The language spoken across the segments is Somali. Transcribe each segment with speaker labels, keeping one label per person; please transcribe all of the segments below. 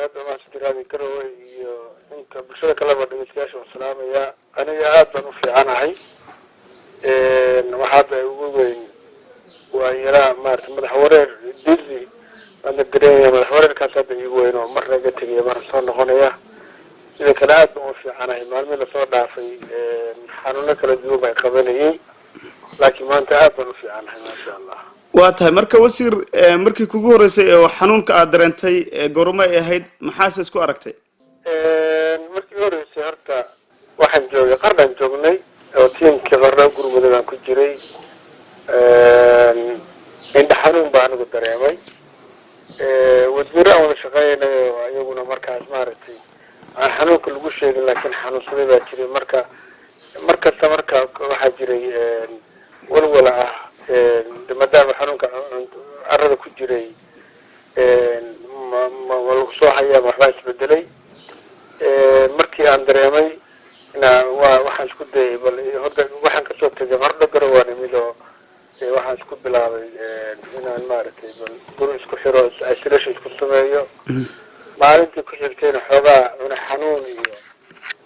Speaker 1: هذا ما استرادي كروي انت بشرك لما دغيسكاش والسلام يا انا aad baan u fiicanahay waxa ugu weyn waa yara maarta madaxweyne dizzy aan dareemay madaxweyne ka soo bixi weyn oo mar laga tagay mar soo noqonaya sida kale aad baan u fiicanahay maalmo la soo dhaafay xanuuno kala duwan bay qabanayeen laakiin maanta aad baan u fiicanahay ma sha Allah
Speaker 2: waa tahay marka wasiir markii kugu horeysay oo xanuunka aad dareentay goorma ay ahayd maxaa isku aragtay
Speaker 1: markii horeysay horta waxaan joogay qardan joognay oo tiimkii qardan gurmudada ku jiray inta xanuun baan ugu dareemay wasiirada wada shaqeynay ayaguna markaas maaragtay aan xanuunka lagu sheegin laakiin xanuunsaday baa jiray marka waxa jiray walwala ah maadaama xanuunka arada ku jiray ma lagu soo hayaa waxbaa isbedelay markii aan dareemay waxaan isku dayay bal horta waxaan kasoo tegay hordha garawaan imid oo waxaan isku bilaabay inaan maaragtay bal isku xiro isolation isku sameeyo maalintii ku xigtayna xoogaa cuna xanuun iyo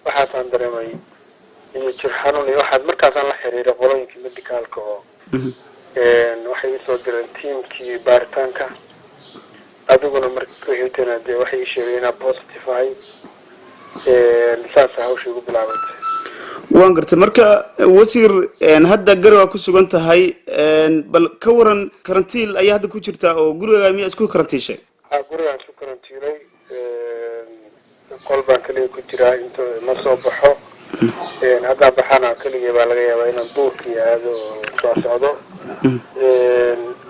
Speaker 1: waxaasaan dareemay iyo jir xanuun iyo waxaas markaasaan la xiriiray qolooyinkii medicalka oo waxay soo direen tiimkii baaritaanka adiguna markii ku xigtayna dee waxay sheegeen inaan positive ahay saas hawshii ugu bilaabatay
Speaker 2: waan gartay marka wasiir hadda garowa ku sugan tahay bal ka waran karantiil ayaa hadda ku jirta oo guriga miyaa isku karantiishay
Speaker 1: guriga isku karantiilay qol baan kaliya ku jiraa inta ma soo baxo haddaan baxana kaliya baa laga yaabaa inaan duurkii aado soo socdo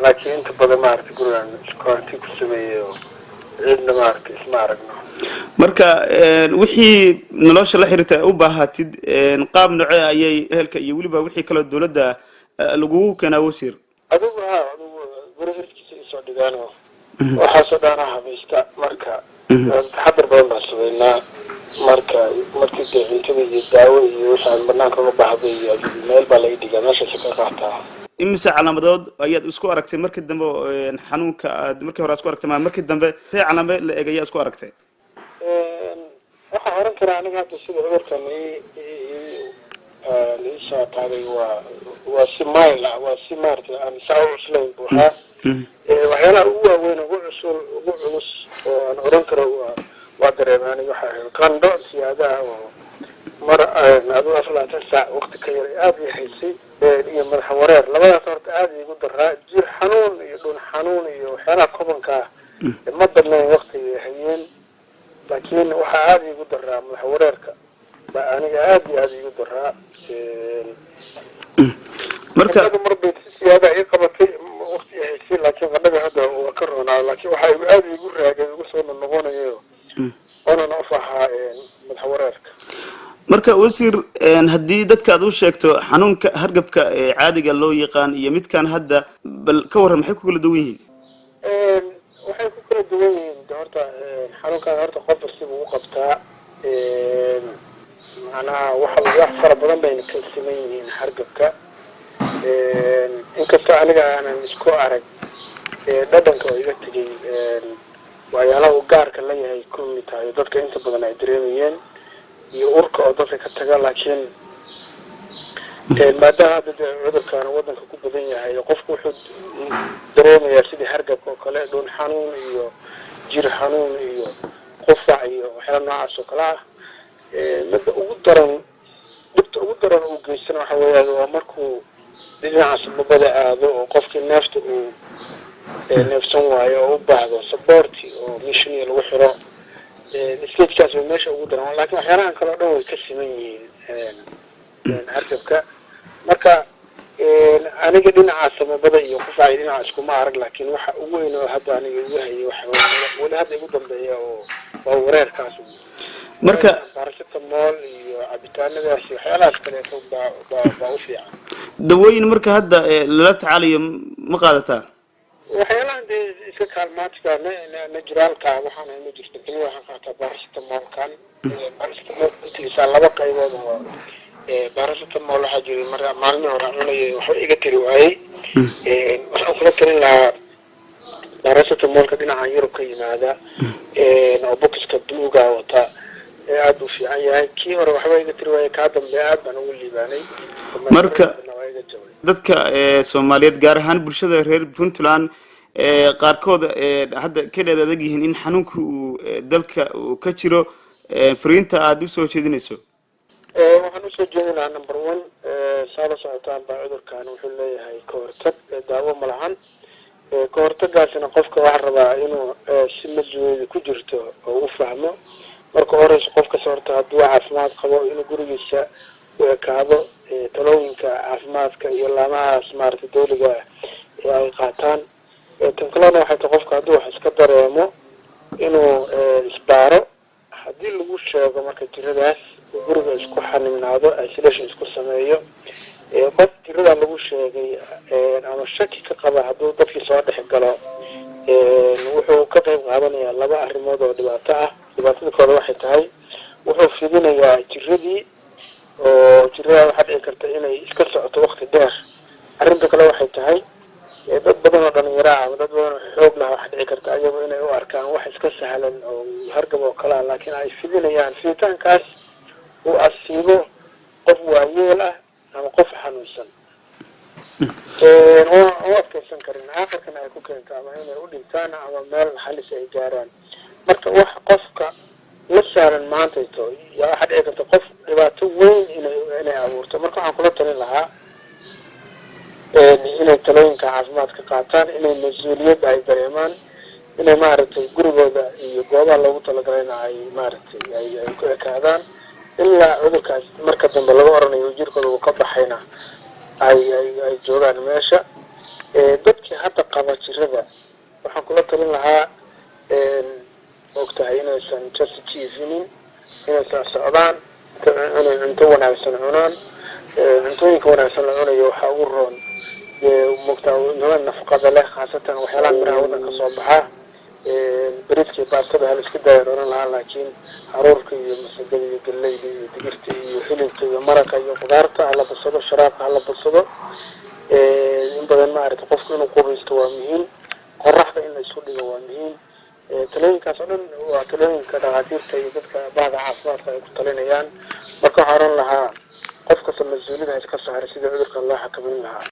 Speaker 1: laakiin inta badan maaragtay gurigaan karantiin ku sameeyay oo cidna maaragtay isma aragno
Speaker 2: marka wixii nolosha la xiriirta u baahatid qaab nooce ayay ehelka iyo waliba wixii kala dawladda lagu keenaa wasiir
Speaker 1: adigu guriga soo dhigaano waxa soo dhaana habaysta marka taxadar badan baan sameynaa markii intada iyo daawo iyo waxaan banaanka uga baahday iyo meel baa laga dhigaa meeshaas ka qaataa
Speaker 2: imisa calaamadood ayaad isku aragtay markii dambe xanuunka aad markii hore isku aragtay markii dambe calaamad la eegay isku aragtay
Speaker 1: waxaan oran karaa aniga hadda sida cudurkan soo qaaday waa si mayl ah waa si maaragtay aan saa u cuslayn buu ahaa waxyaalaha ugu waaweyn ugu culus oo aan oran karo waa dareemay aniga waxaa ahayd qandho siyaadaha oo mar adigu 24 saac waqti ka yar aad ii haysay iyo madax wareer labadaas horta aad iigu daraa jir xanuun iyo dhun xanuun iyo waxyaalaha kobanka ma badnayn waqtiga hayeen laakiin waxaa aad iigu daraa madax wareerka baa aniga aad iyo aad iigu daraa marka marbay siyaadaha ii qabatay waqti ay haysay laakiin qandhaga hadda waa ka roonaa laakiin waxaa aad iigu raagay igu soo noqonayo onan u fahaa madax wareerka
Speaker 2: marka wasiir haddii dadka aad u sheegto xanuunka hargabka ee caadiga loo yaqaan iyo midkan hadda bal ka waran maxay ku kala duwan yihiin
Speaker 1: waxay ku kala duwan yihiin horta xanuunkan horta qof kasta uu qabtaa macnaha wax fara badan bay ka siman yihiin hargabka inkastoo aniga aanan isku arag dhadhanka oo iga tegay waxyaalaha uu gaarka la yahay ku mid tahay dadka inta badan ay dareemayeen iyo urka oo dadka ka taga laakiin maadaama hadda cudurkan waddanka ku badan yahay qofku wuxuu dareemayaa sidii hargabka oo kale dhun xanuun iyo jir xanuun iyo qufac iyo waxyaala noocaas oo kale ah midda ugu daran dhibta ugu daran uu geysana waxa weeyaan waa markuu dhinacaas mabada aado oo qofkii neefta uu neefsan waayo oo u baahdo saboorti oo mishiniya lagu xiro iskaydkaas waa meesha ugu daran laakiin waxyaalahan kale oo dhan way ka siman yihiin hargabka marka aniga dhinaca samabada iyo qufacay dhinaca iskuma arag laakiin waxa ugu weyn oo hadda aniga igu hayay waxa wali hadda igu dambeeya oo waa wareerkaas marka paracetamol iyo cabitaanadaas iyo waxyaalahaas kale baa u fiican
Speaker 2: dawooyin marka hadda lala tacaalayo ma qaadataa
Speaker 1: waxyaalahan dee iska kaalmaadka naturalka waxaan ma jirto kaliya waxaan qaataa paracetamolkan paracetamol intiisa laba qaybood oo paracetamol waxaa jiray marka maalmihii hore cunayay waxba iga tiri waayey waxaan kula talin lahaa baarasatamoolka dhinaca Yurub ka yimaada oo bokiska bluega wata aad u fiican yahay kii hore waxba iga tiri waayay ka dambe aad baan ugu liibaanay
Speaker 2: marka dadka Soomaaliyeed gaar ahaan bulshada reer Puntland qaarkood hadda ka dheedadag yihiin in xanuunku dalka uu ka jiro fariinta aad u soo jeedinayso
Speaker 1: waxaan u soo jeedinaa number 1 saada socotaan baa cudurkan wuxuu leeyahay ka hortag daawo ma lahan ka hortagaasina qofka waxa rabaa inuu si mas'uuliyad ku jirto oo u fahmo marka hore qofka soorta hadduu caafimaad qabo inuu gurigiisa u ekaado talooyinka caafimaadka iyo laamahaas maaragtay dawliga ay qaataan tan kalena waxay tahay qofka hadduu wax iska dareemo inuu isbaaro haddii lagu sheego marka jiradaas guriga isku xanimnaado isolation isku sameeyo qof jirada lagu sheegay ama shaki ka qaba hadduu dadkii soo dhex galo wuxuu ka qayb qaadanayaa laba arrimood oo dhibaato ah dhibaatada kooda waxay tahay wuxuu fidinayaa jiradii oo jirada waxa dhici karta inay iska socoto waqti dheer arrinta kale waxay tahay dad badan oo dhalinyaro ah dad badan oo xoog leh waxa dhici karta ayagu inay u arkaan wax iska sahlan oo hargab oo kale laakiin ay fidinayaan fiditaankaas uu asiibo qof waayeel ah ama qof xanuunsan oo adkaysan karin aakhirkana ay ku keento ama inay u dhintaan ama meel halis ay gaaraan marka wax qofka la saaran maanta yaa waxa dhici karta qof dhibaato weyn inay abuurto marka waxaan kula talin lahaa inay talooyinka caafimaadka qaataan inay mas'uuliyad ay dareemaan inay maaragtay gurigooda iyo goobaha loogu talagalayna ay maaragtay ay ku ekaadaan ilaa cudurkaas marka dambe laga oranayo jirkooda uu ka baxayna ay joogaan meesha dadkii hadda qaba jirada waxaan kula talin lahaa ogtahay inaysan just jiifinin inaysan socdaan inay cunto wanaagsan cunaan cuntooyinka wanaagsan la cunayo waxaa ugu roon mogtaa nafaqada leh khaasatan waxyaalaha miraha waddanka soo baxa bariiskii baastada hal isku daya oran lahaa laakiin haruurka iyo masagada iyo galleyda iyo digirta iyo hilibka iyo maraqa iyo qudaarta hala badsado sharaabka hala badsado in badan maaragtay qofku inuu qubaysto waa muhiim qoraxda in la isku dhigo waa muhiim talooyinkaas oo dhan waa talooyinka dhakhaatiirta iyo dadka bahda caafimaadka ay ku talinayaan marka waxaan oran lahaa qof kasta mas-uuliyad ha iska saaray sidii cudurkan loo xakamin lahaa